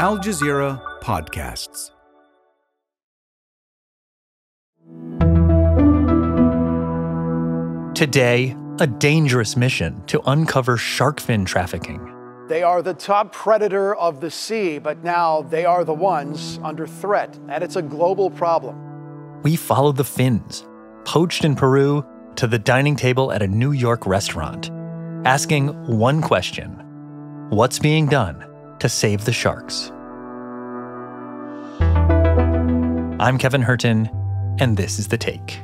Al Jazeera Podcasts. Today, a dangerous mission to uncover shark fin trafficking. They are the top predator of the sea, but now they are the ones under threat, and it's a global problem. We follow the fins, poached in Peru, to the dining table at a New York restaurant, asking one question: what's being done to save the sharks? I'm Kevin Hirten, and this is The Take.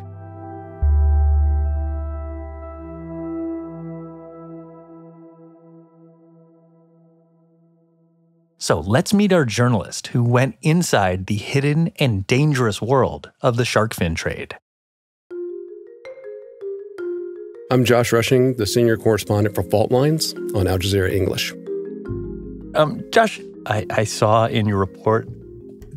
So let's meet our journalist who went inside the hidden and dangerous world of the shark fin trade. I'm Josh Rushing, the senior correspondent for Fault Lines on Al Jazeera English. Josh, I saw in your report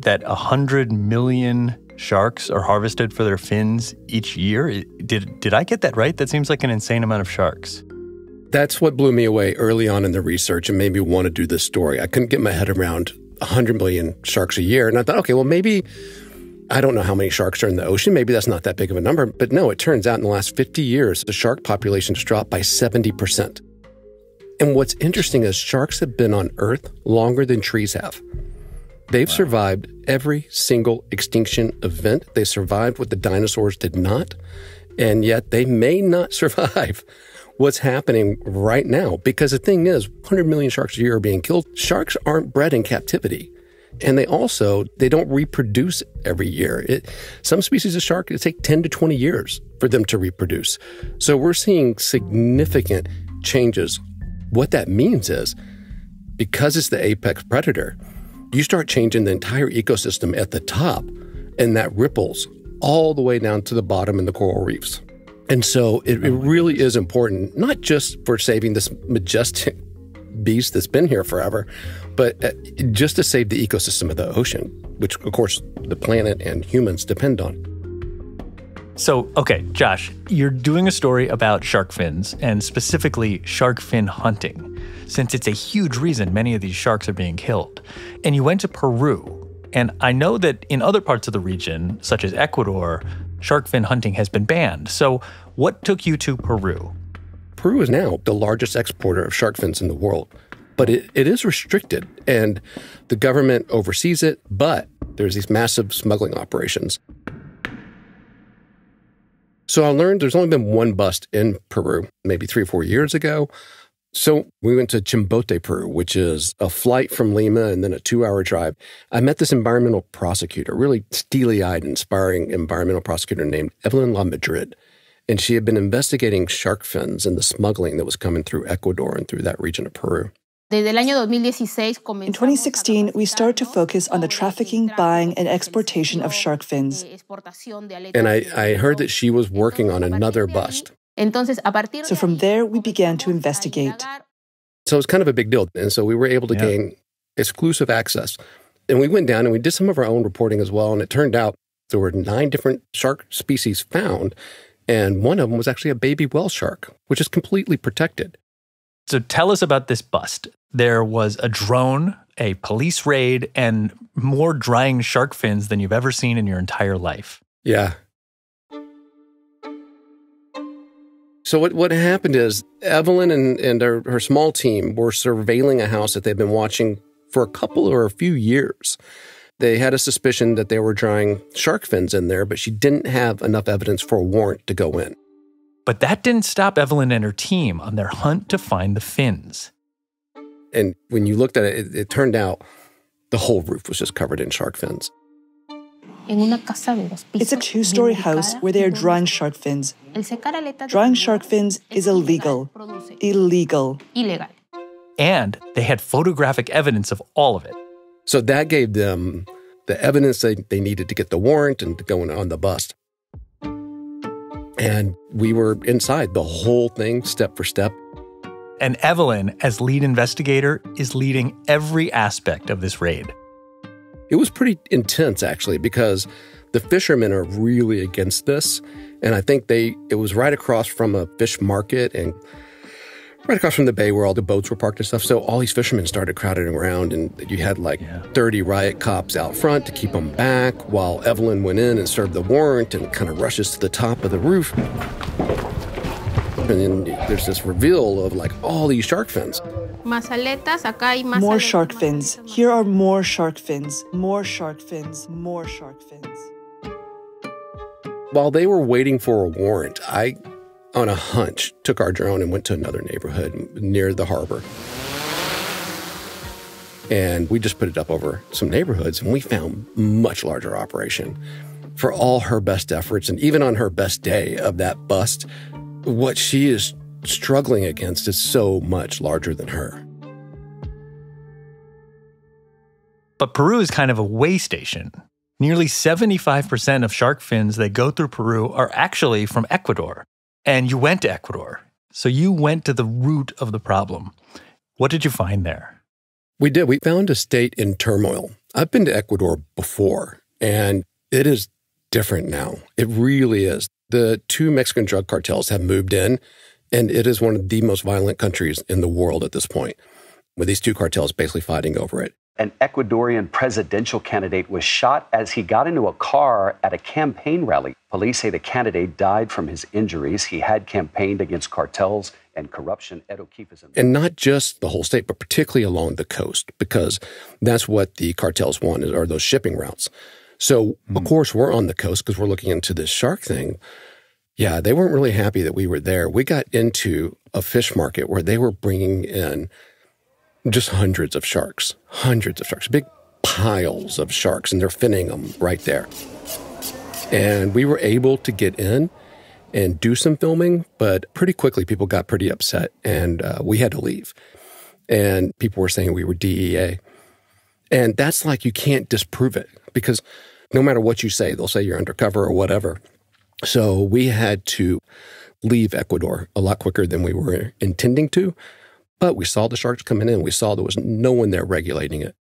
that 100 million sharks are harvested for their fins each year. Did I get that right? That seems like an insane amount of sharks. That's what blew me away early on in the research and made me want to do this story. I couldn't get my head around 100 million sharks a year. And I thought, okay, well, maybe, I don't know how many sharks are in the ocean. Maybe that's not that big of a number. But no, it turns out in the last 50 years, the shark population has dropped by 70%. And what's interesting is sharks have been on Earth longer than trees have. They've survived every single extinction event. They survived what the dinosaurs did not. And yet they may not survive what's happening right now. Because the thing is, 100 million sharks a year are being killed. Sharks aren't bred in captivity. And they don't reproduce every year. Some species of shark, it takes 10 to 20 years for them to reproduce. So we're seeing significant changes. What that means is, because it's the apex predator, you start changing the entire ecosystem at the top, and that ripples all the way down to the bottom in the coral reefs. And so it really is important, not just for saving this majestic beast that's been here forever, but just to save the ecosystem of the ocean, which, of course, the planet and humans depend on. So, okay, Josh, you're doing a story about shark fins, and specifically shark fin hunting, since it's a huge reason many of these sharks are being killed. And you went to Peru, and I know that in other parts of the region, such as Ecuador, shark fin hunting has been banned. So what took you to Peru? Peru is now the largest exporter of shark fins in the world, but it is restricted, and the government oversees it, but there's these massive smuggling operations. So I learned there's only been one bust in Peru, maybe 3 or 4 years ago. So we went to Chimbote, Peru, which is a flight from Lima and then a 2-hour drive. I met this environmental prosecutor, really steely-eyed, inspiring environmental prosecutor named Evelyn La Madrid. And she had been investigating shark fins and the smuggling that was coming through Ecuador and through that region of Peru. In 2016, we started to focus on the trafficking, buying, and exportation of shark fins. And I heard that she was working on another bust. So from there, we began to investigate. So it was kind of a big deal. And so we were able to gain exclusive access. And we went down and we did some of our own reporting as well. And it turned out there were 9 different shark species found. And one of them was actually a baby whale shark, which is completely protected. So tell us about this bust. There was a drone, a police raid, and more drying shark fins than you've ever seen in your entire life. Yeah. So what happened is Evelyn and her small team were surveilling a house that they've been watching for a couple or a few years. They had a suspicion that they were drying shark fins in there, but she didn't have enough evidence for a warrant to go in. But that didn't stop Evelyn and her team on their hunt to find the fins. And when you looked at it, it turned out the whole roof was just covered in shark fins. It's a 2-story house where they are drying shark fins. Drying shark fins is illegal. Illegal. And they had photographic evidence of all of it. So that gave them the evidence they needed to get the warrant and to go on the bust. And we were inside the whole thing, step for step. And Evelyn, as lead investigator, is leading every aspect of this raid. It was pretty intense, actually, because the fishermen are really against this. And I think it was right across from a fish market and right across from the bay where all the boats were parked and stuff. So all these fishermen started crowding around, and you had 30 riot cops out front to keep them back while Evelyn went in and served the warrant and kind of rushes to the top of the roof. And then there's this reveal of all these shark fins. More shark fins. Here are more shark fins. More shark fins. More shark fins. While they were waiting for a warrant, I, on a hunch, took our drone and went to another neighborhood near the harbor. And we just put it up over some neighborhoods, and we found much larger operation. For all her best efforts, and even on her best day of that bust, what she is struggling against is so much larger than her. But Peru is kind of a way station. Nearly 75% of shark fins that go through Peru are actually from Ecuador. And you went to Ecuador. So you went to the root of the problem. What did you find there? We did. We found a state in turmoil. I've been to Ecuador before, and it is different now. It really is. The two Mexican drug cartels have moved in, and it is one of the most violent countries in the world at this point, with these two cartels basically fighting over it. An Ecuadorian presidential candidate was shot as he got into a car at a campaign rally. Police say the candidate died from his injuries. He had campaigned against cartels and corruption. And not just the whole state, but particularly along the coast, because that's what the cartels want, are those shipping routes. So, of course, we're on the coast because we're looking into this shark thing. Yeah, they weren't really happy that we were there. We got into a fish market where they were bringing in just hundreds of sharks, big piles of sharks, and they're finning them right there. And we were able to get in and do some filming, but pretty quickly people got pretty upset, and we had to leave. And people were saying we were DEA. And that's you can't disprove it, because no matter what you say, they'll say you're undercover or whatever. So we had to leave Ecuador a lot quicker than we were intending to. But we saw the sharks coming in. We saw there was no one there regulating it.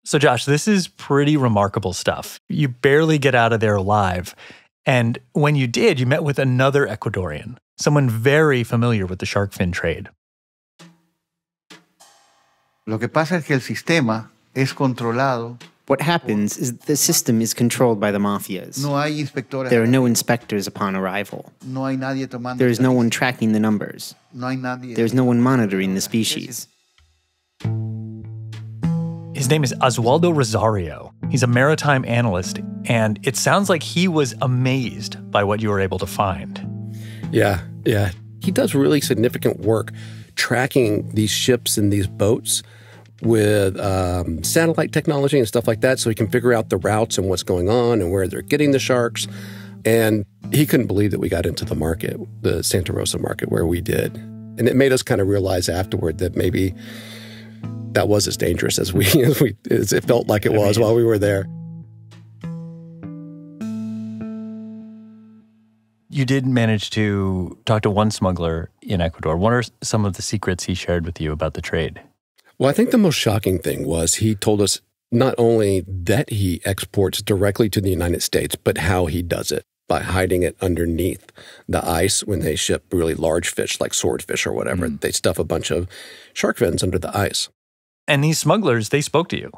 So Josh, this is pretty remarkable stuff. You barely get out of there alive. And when you did, you met with another Ecuadorian, someone very familiar with the shark fin trade. Lo que pasa es que el sistema es controlado. What happens is the system is controlled by the mafias. No hay inspectores. There are no inspectors upon arrival. No hay nadie tomando. There is no one tracking the numbers. No hay nadie. There is no one monitoring the species. His name is Oswaldo Rosario. He's a maritime analyst, and it sounds like he was amazed by what you were able to find. Yeah. He does really significant work tracking these ships and these boats with satellite technology and stuff like that, so he can figure out the routes and what's going on and where they're getting the sharks. And he couldn't believe that we got into the market, the Santa Rosa market, where we did. And it made us kind of realize afterward that maybe that was as dangerous as it felt like it was while we were there. You did manage to talk to one smuggler in Ecuador. What are some of the secrets he shared with you about the trade? Well, I think the most shocking thing was he told us not only that he exports directly to the United States, but how he does it, by hiding it underneath the ice when they ship really large fish like swordfish or whatever. They stuff a bunch of shark fins under the ice. And these smugglers, they spoke to you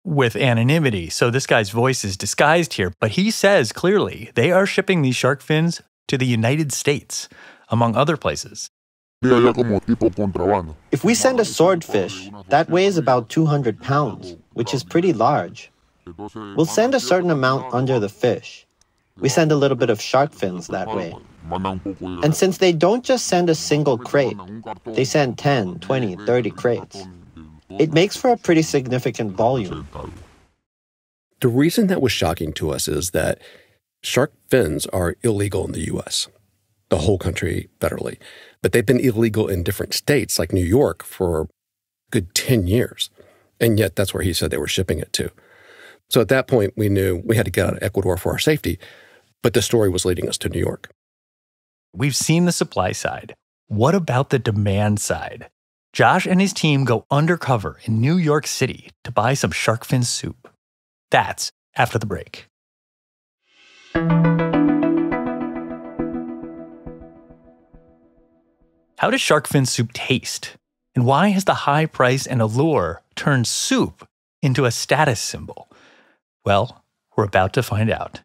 with anonymity. So this guy's voice is disguised here, but he says clearly they are shipping these shark fins to the United States, among other places. If we send a swordfish, that weighs about 200 pounds, which is pretty large. We'll send a certain amount under the fish. We send a little bit of shark fins that way. And since they don't just send a single crate, they send 10, 20, 30 crates. It makes for a pretty significant volume. The reason that was shocking to us is that shark fins are illegal in the U.S., the whole country federally. But they've been illegal in different states, like New York, for a good 10 years. And yet that's where he said they were shipping it to. So at that point, we knew we had to get out of Ecuador for our safety. But the story was leading us to New York. We've seen the supply side. What about the demand side? Josh and his team go undercover in New York City to buy some shark fin soup. That's after the break. How does shark fin soup taste? And why has the high price and allure turned soup into a status symbol? Well, we're about to find out.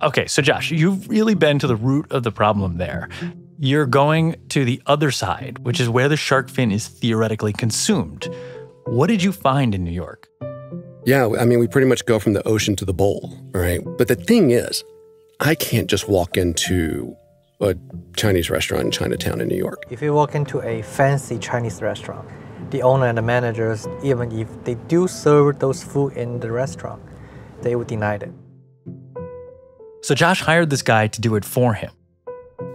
Okay, so Josh, you've really been to the root of the problem there. You're going to the other side, which is where the shark fin is theoretically consumed. What did you find in New York? Yeah, I mean, we pretty much go from the ocean to the bowl, right? But the thing is, I can't just walk into a Chinese restaurant in Chinatown in New York. If you walk into a fancy Chinese restaurant, the owner and the managers, even if they do serve those food in the restaurant, they would deny it. So Josh hired this guy to do it for him.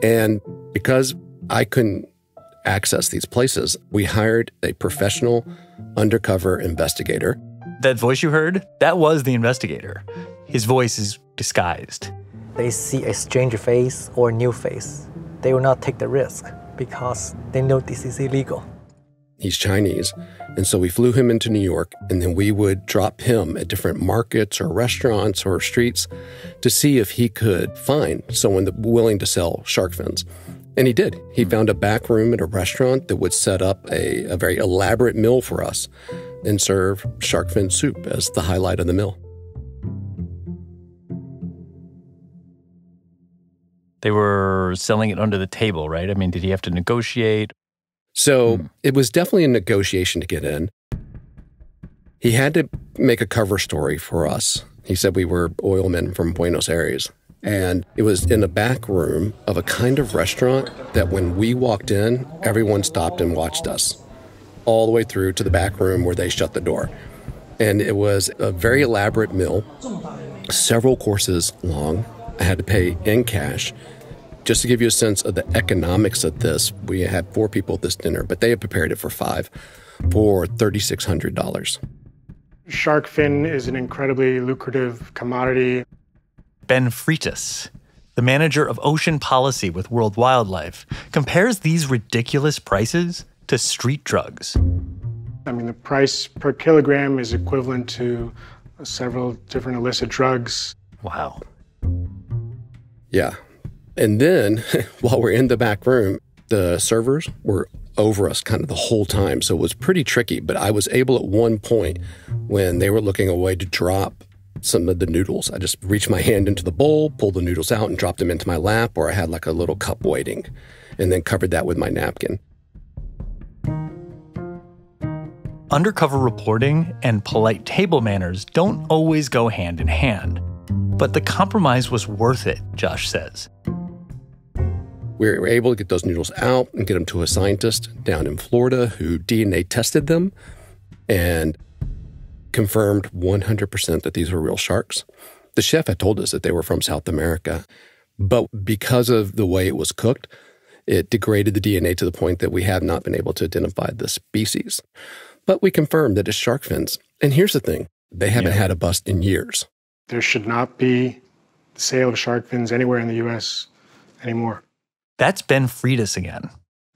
And because I couldn't access these places, we hired a professional undercover investigator. That voice you heard, that was the investigator. His voice is disguised. They see a stranger face or a new face. They will not take the risk because they know this is illegal. He's Chinese, and so we flew him into New York, and then we would drop him at different markets or restaurants or streets to see if he could find someone willing to sell shark fins. And he did. He found a back room at a restaurant that would set up a very elaborate meal for us and serve shark fin soup as the highlight of the meal. They were selling it under the table, right? I mean, did he have to negotiate? So it was definitely a negotiation to get in. He had to make a cover story for us. He said we were oilmen from Buenos Aires. And it was in the back room of a kind of restaurant that when we walked in, everyone stopped and watched us all the way through to the back room where they shut the door. And it was a very elaborate meal, several courses long. I had to pay in cash. Just to give you a sense of the economics of this, we had 4 people at this dinner, but they had prepared it for 5 for $3,600. Shark fin is an incredibly lucrative commodity. Ben Freitas, the manager of ocean policy with World Wildlife, compares these ridiculous prices to street drugs. I mean, the price per kilogram is equivalent to several different illicit drugs. Wow. Yeah. And then, while we're in the back room, the servers were over us kind of the whole time. So it was pretty tricky. But I was able at one point, when they were looking away, to drop some of the noodles. I just reached my hand into the bowl, pulled the noodles out, and dropped them into my lap, or I had like a little cup waiting, and then covered that with my napkin. Undercover reporting and polite table manners don't always go hand in hand. But the compromise was worth it, Josh says. We were able to get those noodles out and get them to a scientist down in Florida who DNA tested them and confirmed 100% that these were real sharks. The chef had told us that they were from South America, but because of the way it was cooked, it degraded the DNA to the point that we have not been able to identify the species. But we confirmed that it's shark fins. And here's the thing, they haven't had a bust in years. There should not be the sale of shark fins anywhere in the U.S. anymore. That's Ben Freitas again.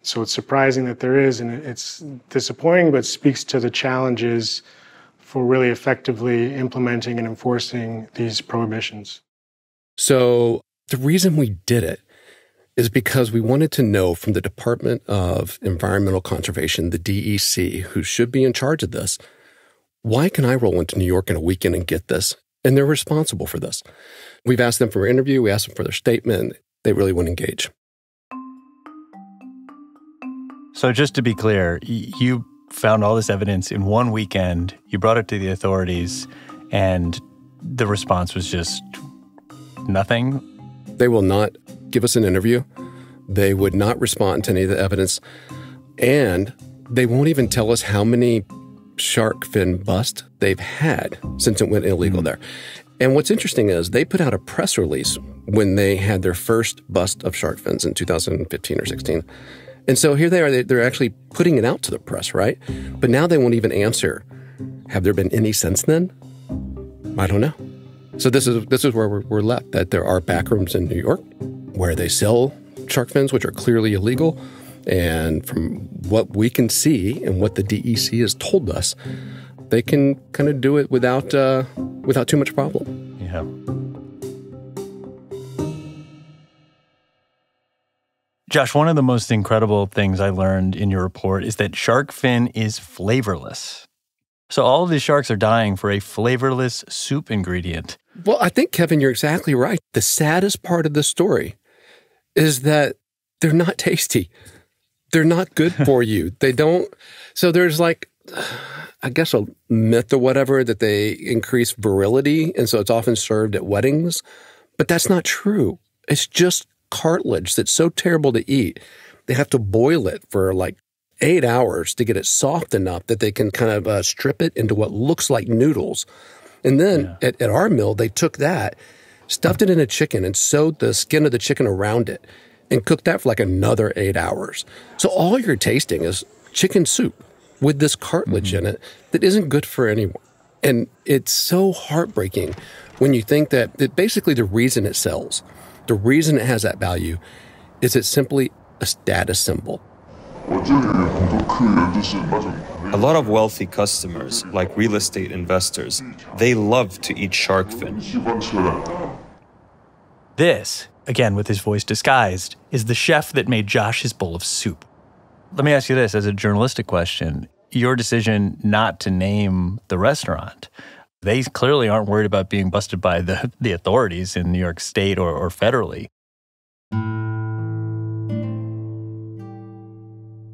So it's surprising that there is, and it's disappointing, but speaks to the challenges for really effectively implementing and enforcing these prohibitions. So the reason we did it is because we wanted to know from the Department of Environmental Conservation, the DEC, who should be in charge of this, why can I roll into New York in a weekend and get this? And they're responsible for this. We've asked them for an interview. We asked them for their statement. They really wouldn't engage. So just to be clear, you found all this evidence in one weekend. You brought it to the authorities, and the response was just nothing? They will not give us an interview. They would not respond to any of the evidence. And they won't even tell us how many shark fin busts they've had since it went illegal there. And what's interesting is they put out a press release when they had their first bust of shark fins in 2015 or 16. And so here they are, they're actually putting it out to the press, right? But now they won't even answer. Have there been any since then? I don't know. So this is where we're left, that there are backrooms in New York where they sell shark fins, which are clearly illegal. And from what we can see and what the DEC has told us, they can kind of do it without too much problem. Yeah. Josh, one of the most incredible things I learned in your report is that shark fin is flavorless. So all of these sharks are dying for a flavorless soup ingredient. Well, I think, Kevin, you're exactly right. The saddest part of the story is that they're not tasty. They're not good for you. They don't. So there's like, I guess, a myth or whatever that they increase virility. And so it's often served at weddings. But that's not true. It's just cartilage that's so terrible to eat. They have to boil it for like 8 hours to get it soft enough that they can kind of strip it into what looks like noodles. And then at our mill, they took that, stuffed it in a chicken and sewed the skin of the chicken around it and cooked that for like another 8 hours. So all you're tasting is chicken soup with this cartilage in it that isn't good for anyone. And it's so heartbreaking when you think that basically the reason it sells, the reason it has that value, is it's simply a status symbol. A lot of wealthy customers, like real estate investors, they love to eat shark fin. This, again with his voice disguised, is the chef that made Josh his bowl of soup. Let me ask you this as a journalistic question. Your decision not to name the restaurant, they clearly aren't worried about being busted by the authorities in New York State or federally.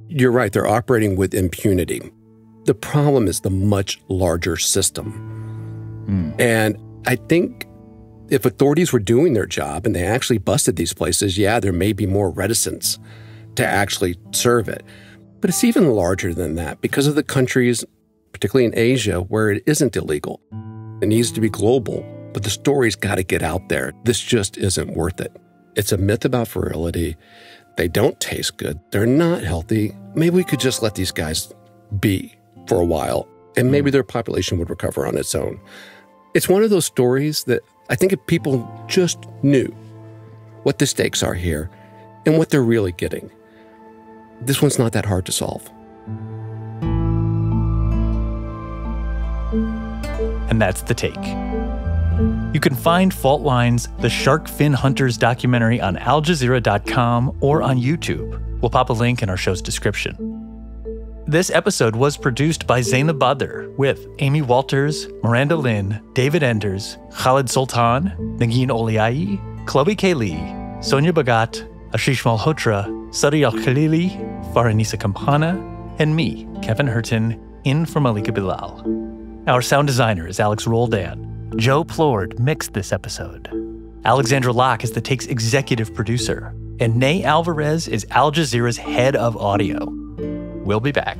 You're right. They're operating with impunity. The problem is the much larger system. And I think if authorities were doing their job and they actually busted these places, there may be more reticence to actually serve it. But it's even larger than that because of the countries, particularly in Asia, where it isn't illegal. It needs to be global, but the story's got to get out there. This just isn't worth it. It's a myth about virility. They don't taste good. They're not healthy. Maybe we could just let these guys be for a while, and maybe their population would recover on its own. It's one of those stories that I think if people just knew what the stakes are here and what they're really getting, this one's not that hard to solve. And that's The Take. You can find Fault Line's The Shark Fin Hunters documentary on aljazeera.com or on YouTube. We'll pop a link in our show's description. This episode was produced by Zaina Badr with Amy Walters, Miranda Lynn, David Enders, Khalid Sultan, Nagin Oliai, Chloe K. Lee, Sonia Bagat, Ashish Malhotra, Sari Al-Khalili, Faranisa Kampana, and me, Kevin Hirten, in for Malika Bilal. Our sound designer is Alex Roldan. Joe Plord mixed this episode. Alexandra Locke is The Take's executive producer. And Ney Alvarez is Al Jazeera's head of audio. We'll be back.